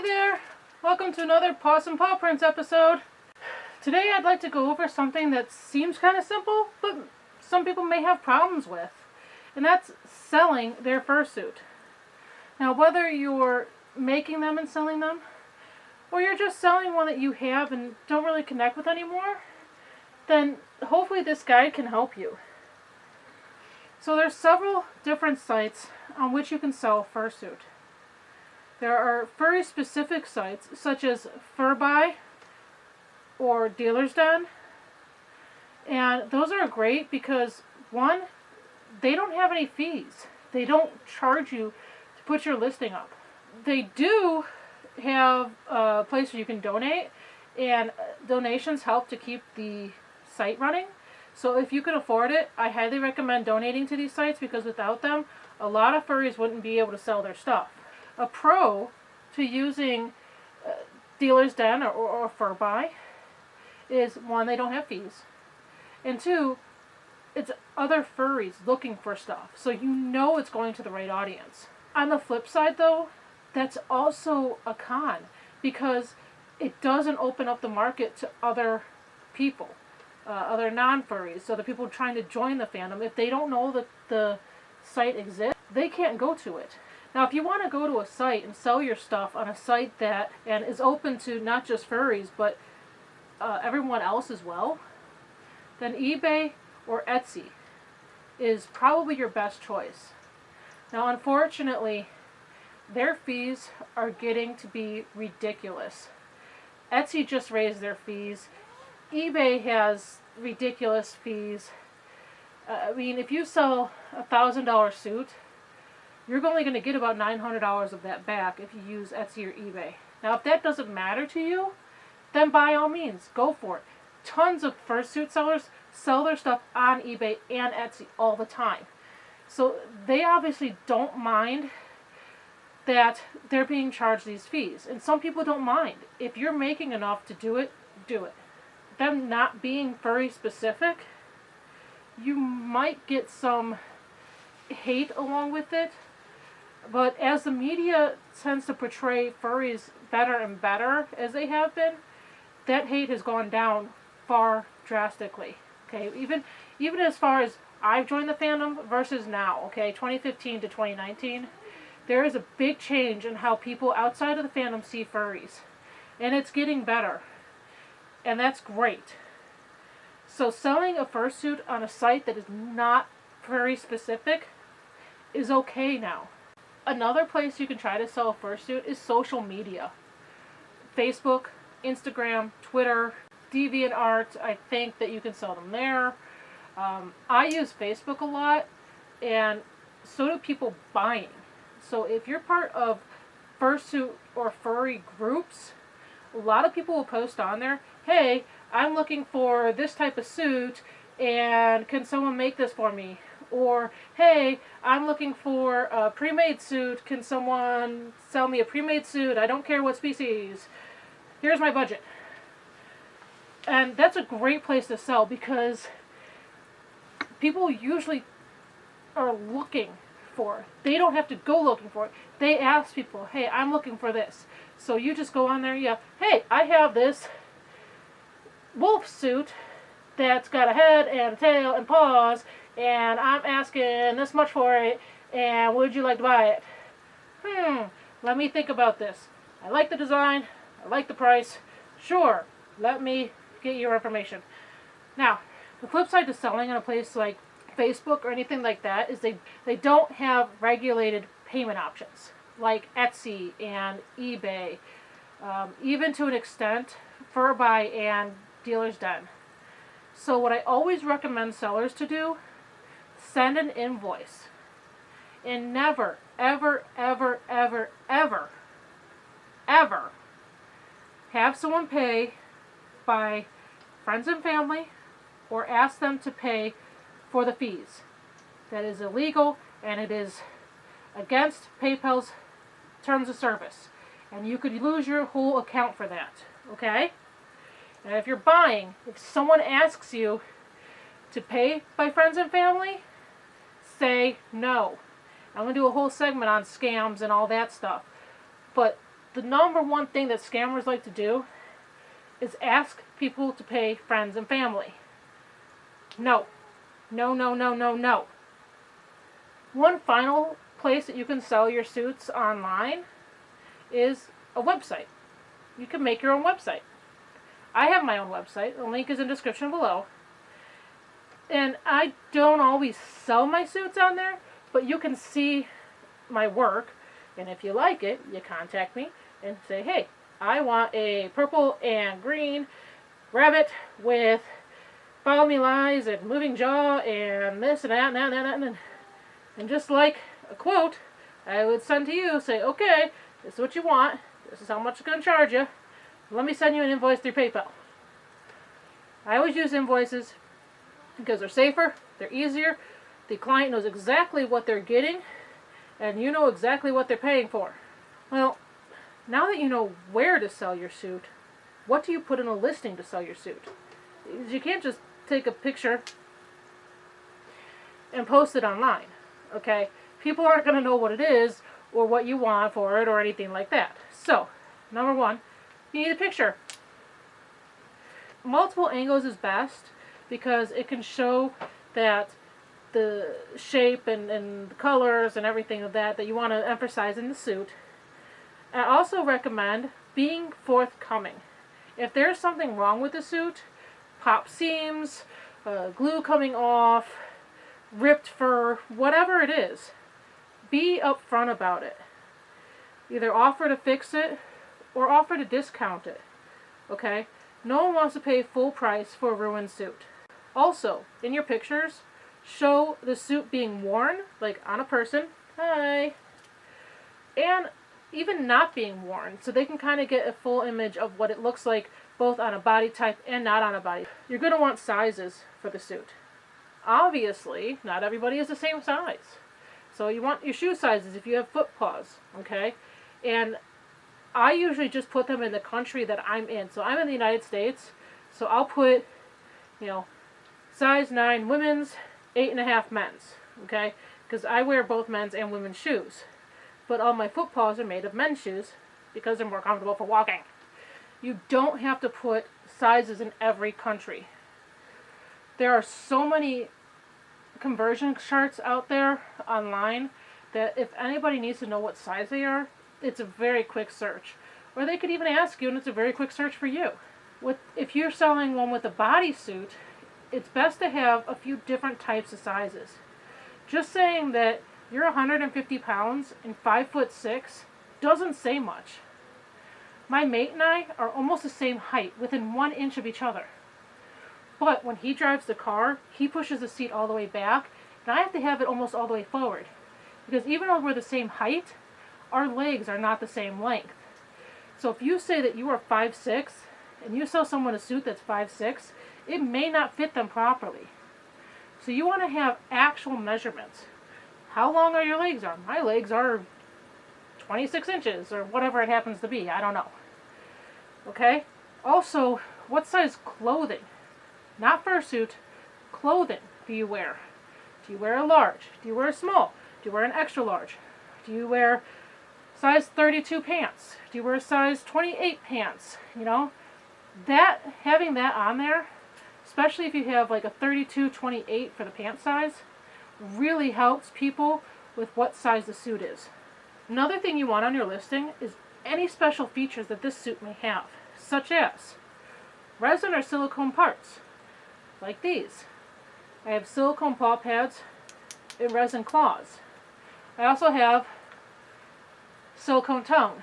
Hi there! Welcome to another Paws and Paw Prints episode. Today I'd like to go over something that seems kind of simple, but some people may have problems with. And that's selling their fursuit. Now whether you're making them and selling them, or you're just selling one that you have and don't really connect with anymore, then hopefully this guide can help you. So there's several different sites on which you can sell fursuit. There are furry specific sites such as Furbuy or Dealer's Den, and those are great because one, they don't have any fees. They don't charge you to put your listing up. They do have a place where you can donate, and donations help to keep the site running. So if you can afford it, I highly recommend donating to these sites because without them, a lot of furries wouldn't be able to sell their stuff. A pro to using Dealer's Den or Furbuy is one, they don't have fees, and two, it's other furries looking for stuff, so you know it's going to the right audience. On the flip side though, that's also a con because it doesn't open up the market to other people, other non-furries, so the people trying to join the fandom, if they don't know that the site exists, they can't go to it. Now, if you want to go to a site and sell your stuff on a site that and is open to not just furries, but everyone else as well, then eBay or Etsy is probably your best choice. Now, unfortunately, their fees are getting to be ridiculous. Etsy just raised their fees. eBay has ridiculous fees. I mean, if you sell a $1,000 suit, you're only going to get about $900 of that back if you use Etsy or eBay. Now, if that doesn't matter to you, then by all means, go for it. Tons of fursuit sellers sell their stuff on eBay and Etsy all the time. So they obviously don't mind that they're being charged these fees. And some people don't mind. If you're making enough to do it, do it. Them not being furry specific, you might get some hate along with it. But as the media tends to portray furries better and better, as they have been, that hate has gone down far drastically. Okay, even as far as I've joined the fandom versus now, okay, 2015 to 2019, there is a big change in how people outside of the fandom see furries. And it's getting better. And that's great. So selling a fursuit on a site that is not furry specific is okay now. Another place you can try to sell a fursuit is social media. Facebook, Instagram, Twitter, DeviantArt, I think that you can sell them there. I use Facebook a lot, and so do people buying. So if you're part of fursuit or furry groups, a lot of people will post on there, hey, I'm looking for this type of suit, and can someone make this for me? Or, hey, I'm looking for a pre-made suit. Can someone sell me a pre-made suit? I don't care what species. Here's my budget. And that's a great place to sell because people usually are looking for it. They don't have to go looking for it. They ask people, hey, I'm looking for this. So you just go on there, yeah, hey, I have this wolf suit that's got a head and a tail and paws, and I'm asking this much for it, and would you like to buy it? Let me think about this. I like the design, I like the price, sure, let me get your information. Now, the flip side to selling on a place like Facebook or anything like that is they don't have regulated payment options like Etsy and eBay, even to an extent, Furbuy and Dealer's Den. So what I always recommend sellers to do, send an invoice. And never, ever, ever, ever, ever, ever have someone pay by friends and family or ask them to pay for the fees. That is illegal and it is against PayPal's terms of service. And you could lose your whole account for that. Okay? And if you're buying, if someone asks you to pay by friends and family, say no. I'm going to do a whole segment on scams and all that stuff. But the number one thing that scammers like to do is ask people to pay friends and family. No. No, no, no, no, no. One final place that you can sell your suits online is a website. You can make your own website. I have my own website. The link is in the description below. And I don't always sell my suits on there, but you can see my work. And if you like it, you contact me and say, hey, I want a purple and green rabbit with Follow Me Lies and Moving Jaw and this and that and that and that. And just like a quote, I would send to you, say, okay, this is what you want. This is how much it's going to charge you. Let me send you an invoice through PayPal. I always use invoices because they're safer, they're easier. The client knows exactly what they're getting, and you know exactly what they're paying for. Well, now that you know where to sell your suit, what do you put in a listing to sell your suit? You can't just take a picture and post it online, okay? People aren't going to know what it is or what you want for it or anything like that. So, number one, you need a picture. Multiple angles is best because it can show that the shape and the colors and everything of that you want to emphasize in the suit. I also recommend being forthcoming. If there's something wrong with the suit, pop seams, glue coming off, ripped fur, whatever it is, be upfront about it. Either offer to fix it or offer to discount it. Okay? No one wants to pay full price for a ruined suit. Also, in your pictures, show the suit being worn, like on a person, hi, and even not being worn, so they can kind of get a full image of what it looks like both on a body type and not on a body. You're going to want sizes for the suit. Obviously, not everybody is the same size. So you want your shoe sizes if you have foot paws, okay? And I usually just put them in the country that I'm in. So I'm in the United States, so I'll put, size 9 women's, 8.5 men's, okay? Because I wear both men's and women's shoes. But all my foot paws are made of men's shoes because they're more comfortable for walking. You don't have to put sizes in every country. There are so many conversion charts out there online that if anybody needs to know what size they are, it's a very quick search. Or they could even ask you and it's a very quick search for you. If you're selling one with a bodysuit, it's best to have a few different types of sizes. Just saying that you're 150 pounds and 5'6" doesn't say much. My mate and I are almost the same height, within 1 inch of each other. But when he drives the car, he pushes the seat all the way back, and I have to have it almost all the way forward. Because even though we're the same height, our legs are not the same length. So if you say that you are 5'6", and you sell someone a suit that's 5'6", it may not fit them properly. So you want to have actual measurements. How long are your legs? My legs are 26 inches, or whatever it happens to be. I don't know. Okay? Also, what size clothing? Not fursuit, clothing do you wear? Do you wear a large? Do you wear a small? Do you wear an extra large? Do you wear size 32 pants? Do you wear size 28 pants? Having that on there, especially if you have like a 32-28 for the pant size, really helps people with what size the suit is. Another thing you want on your listing is any special features that this suit may have, such as resin or silicone parts, like these. I have silicone paw pads and resin claws. I also have silicone tongue.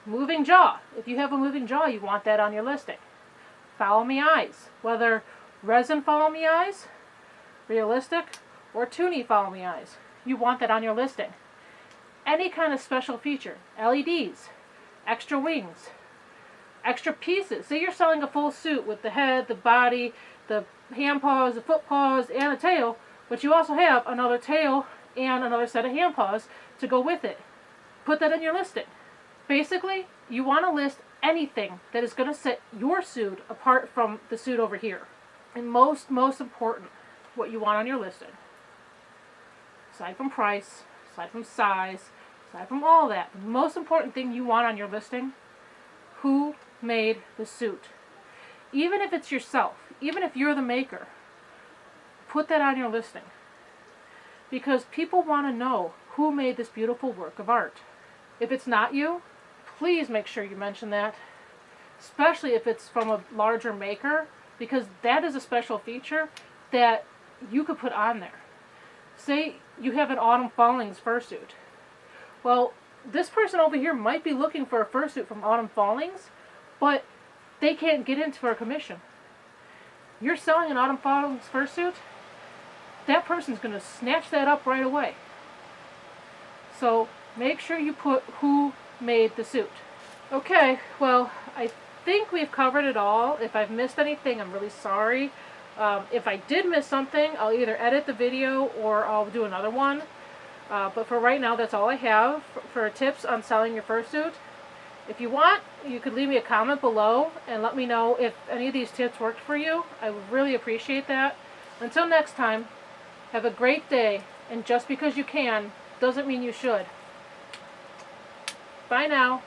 Moving jaw. If you have a moving jaw, you want that on your listing. Follow me eyes. Whether resin follow me eyes, realistic, or toony follow me eyes, you want that on your listing. Any kind of special feature. LEDs, extra wings, extra pieces. Say you're selling a full suit with the head, the body, the hand paws, the foot paws, and a tail, but you also have another tail and another set of hand paws to go with it. Put that in your listing. Basically, you want to list anything that is going to set your suit apart from the suit over here. And most important, what you want on your listing, aside from price, aside from size, aside from all that, the most important thing you want on your listing, who made the suit. Even if it's yourself, even if you're the maker, put that on your listing. Because people want to know who made this beautiful work of art. If it's not you, please make sure you mention that. Especially if it's from a larger maker, because that is a special feature that you could put on there. Say you have an Autumn Fallings fursuit. Well, this person over here might be looking for a fursuit from Autumn Fallings, but they can't get into a commission. You're selling an Autumn Fallings fursuit, that person's going to snatch that up right away. So make sure you put who made the suit. Okay, well, I think we've covered it all. If I've missed anything, I'm really sorry. If I did miss something, I'll either edit the video or I'll do another one. But for right now, that's all I have for tips on selling your fursuit. If you want, you could leave me a comment below and let me know if any of these tips worked for you. I would really appreciate that. Until next time, have a great day, and just because you can doesn't mean you should. Bye now.